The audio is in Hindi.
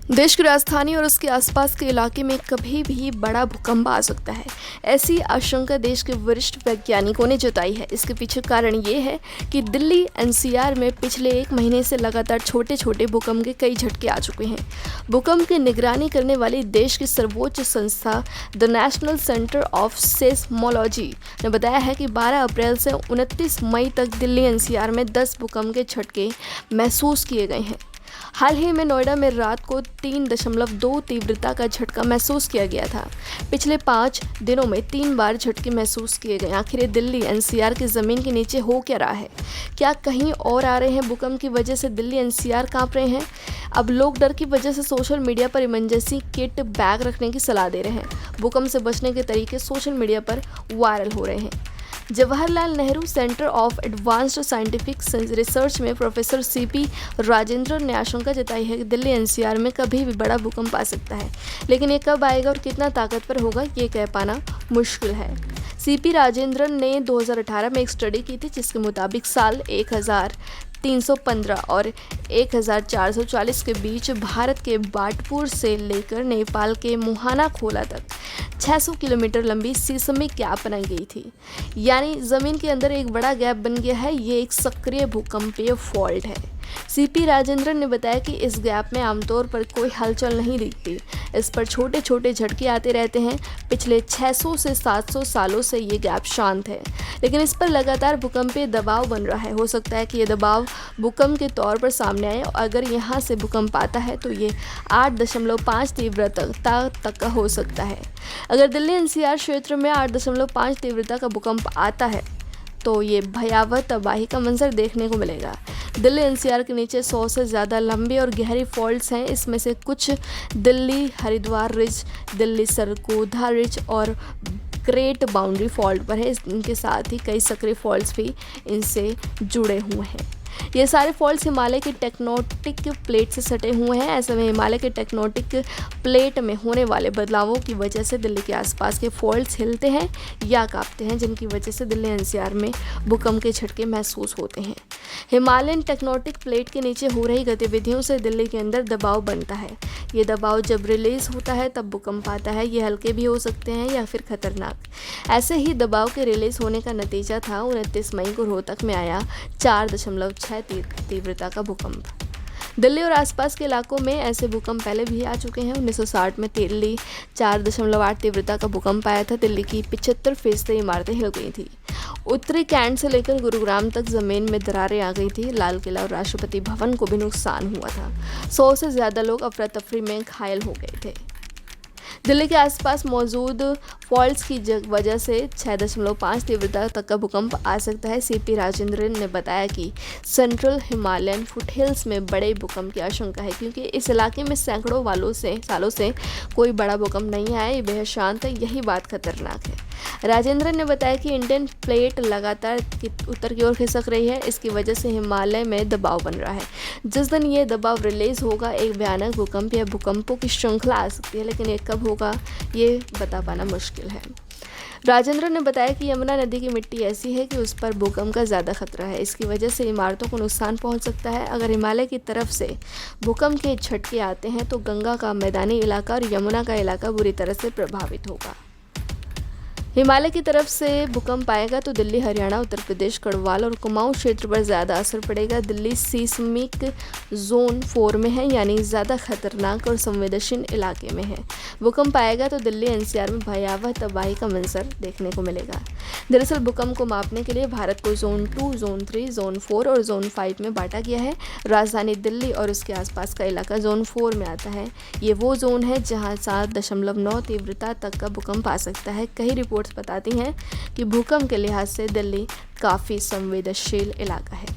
देश की राजधानी और उसके आसपास के इलाके में कभी भी बड़ा भूकंप आ सकता है। ऐसी आशंका देश के वरिष्ठ वैज्ञानिकों ने जताई है। इसके पीछे कारण ये है कि दिल्ली एनसीआर में पिछले एक महीने से लगातार छोटे छोटे भूकंप के कई झटके आ चुके हैं। भूकंप की निगरानी करने वाली देश की सर्वोच्च संस्था the national centre of seismology ने बताया है कि 12 अप्रैल से 29 मई तक दिल्ली एनसीआर में 10 भूकंप के झटके महसूस किए गए हैं। हाल ही में नोएडा में रात को 3.2 तीव्रता का झटका महसूस किया गया था। पिछले 5 दिनों में 3 बार झटके महसूस किए गए। आखिर ये दिल्ली एनसीआर की ज़मीन के नीचे हो क्या रहा है? क्या कहीं और आ रहे हैं भूकंप की वजह से दिल्ली एनसीआर कांप रहे हैं? अब लोग डर की वजह से सोशल मीडिया पर इमरजेंसी किट बैग रखने की सलाह दे रहे हैं। भूकंप से बचने के तरीके सोशल मीडिया पर वायरल हो रहे हैं। Jawaharlal Nehru centre of advanced scientific research में प्रोफेसर सीपी राजेंद्रन ने आशंका जताई है कि दिल्ली एनसीआर में कभी भी बड़ा भूकंप आ सकता है, लेकिन ये कब आएगा और कितना ताकतवर होगा ये कह पाना मुश्किल है। सीपी राजेंद्रन ने 2018 में एक स्टडी की थी जिसके मुताबिक साल 1315 और 1440 के बीच भारत के बाटपुर से लेकर नेपाल के मुहाना खोला तक 600 किलोमीटर लंबी सीस्मिक गैप बनाई गई थी। यानी ज़मीन के अंदर एक बड़ा गैप बन गया है। ये एक सक्रिय भूकंपीय फॉल्ट है। सीपी राजेंद्रन ने बताया कि इस गैप में आमतौर पर कोई हलचल नहीं दिखती। इस पर छोटे छोटे झटके आते रहते हैं। पिछले 600 से 700 सालों से ये गैप शांत है, लेकिन इस पर लगातार भूकंपीय दबाव बन रहा है। हो सकता है कि ये दबाव भूकंप के तौर पर सामने आए। अगर यहाँ से भूकंप आता है तो ये 8.5 तीव्रता तक का हो सकता है। अगर दिल्ली एनसीआर क्षेत्र में 8.5 तीव्रता का भूकंप आता है तो ये भयावह तबाही का मंजर देखने को मिलेगा। दिल्ली एनसीआर के नीचे 100 से ज़्यादा लंबी और गहरी फॉल्ट्स हैं। इसमें से कुछ दिल्ली हरिद्वार रिज, दिल्ली सरकोधा रिज और ग्रेट बाउंड्री फॉल्ट पर है। इनके साथ ही कई सक्रिय फॉल्ट्स भी इनसे जुड़े हुए हैं। ये सारे फॉल्ट्स हिमालय की टेक्टोनिक प्लेट से सटे हुए हैं। ऐसे में हिमालय के टेक्टोनिक प्लेट में होने वाले बदलावों की वजह से दिल्ली के आसपास के फॉल्ट्स हिलते हैं या कांपते हैं, जिनकी वजह से दिल्ली एनसीआर में भूकंप के झटके महसूस होते हैं। हिमालयन टेक्टोनिक प्लेट के नीचे हो रही गतिविधियों से दिल्ली के अंदर दबाव बनता है। ये दबाव जब रिलीज होता है तब भूकंप आता है। ये हल्के भी हो सकते हैं या फिर खतरनाक। ऐसे ही दबाव के रिलीज होने का नतीजा था 29 मई को रोहतक में आया 4.6 तीव्रता का भूकंप। दिल्ली और आसपास के इलाकों में ऐसे भूकंप पहले भी आ चुके हैं। 1960 में दिल्ली 4.8 तीव्रता का भूकंप आया था। दिल्ली की 75% इमारतें हिल गई थी। उत्तरी कैंट से लेकर गुरुग्राम तक जमीन में दरारें आ गई थी। लाल किला और राष्ट्रपति भवन को भी नुकसान हुआ था। 100 से ज़्यादा लोग अफरा तफरी में घायल हो गए थे। दिल्ली के आसपास मौजूद फॉल्ट्स की वजह से 6.5 तीव्रता तक का भूकंप आ सकता है। सीपी राजेंद्रन ने बताया कि सेंट्रल हिमालयन फुटहिल्स में बड़े भूकंप की आशंका है, क्योंकि इस इलाके में सैकड़ों सालों से कोई बड़ा भूकंप नहीं आया। ये बेहद शांत है, यही बात खतरनाक है। राजेंद्रन ने बताया कि इंडियन प्लेट लगातार उत्तर की ओर खिसक रही है। इसकी वजह से हिमालय में दबाव बन रहा है। जिस दिन ये दबाव रिलीज होगा एक भयानक भूकंप या भूकंपों की श्रृंखला आ सकती है, लेकिन ये कब होगा ये बता पाना मुश्किल है। राजेंद्र ने बताया कि यमुना नदी की मिट्टी ऐसी है कि उस पर भूकंप का ज़्यादा खतरा है। इसकी वजह से इमारतों को नुकसान पहुंच सकता है। अगर हिमालय की तरफ से भूकंप के झटके आते हैं तो गंगा का मैदानी इलाका और यमुना का इलाका बुरी तरह से प्रभावित होगा। हिमालय की तरफ से भूकंप आएगा तो दिल्ली, हरियाणा, उत्तर प्रदेश, गढ़वाल और कुमाऊं क्षेत्र पर ज़्यादा असर पड़ेगा। दिल्ली सीस्मिक जोन 4 में है, यानी ज़्यादा खतरनाक और संवेदनशील इलाके में है। भूकंप आएगा तो दिल्ली एनसीआर में भयावह तबाही का मंजर देखने को मिलेगा। दरअसल भूकंप को मापने के लिए भारत को जोन 2, जोन 3, जोन 4 और जोन 5 में बांटा गया है। राजधानी दिल्ली और उसके आसपास का इलाका जोन 4 में आता है। ये वो जोन है जहाँ 7.9 तीव्रता तक का भूकंप आ सकता है। कई रिपोर्ट्स बताती हैं कि भूकंप के लिहाज से दिल्ली काफ़ी संवेदनशील इलाका है।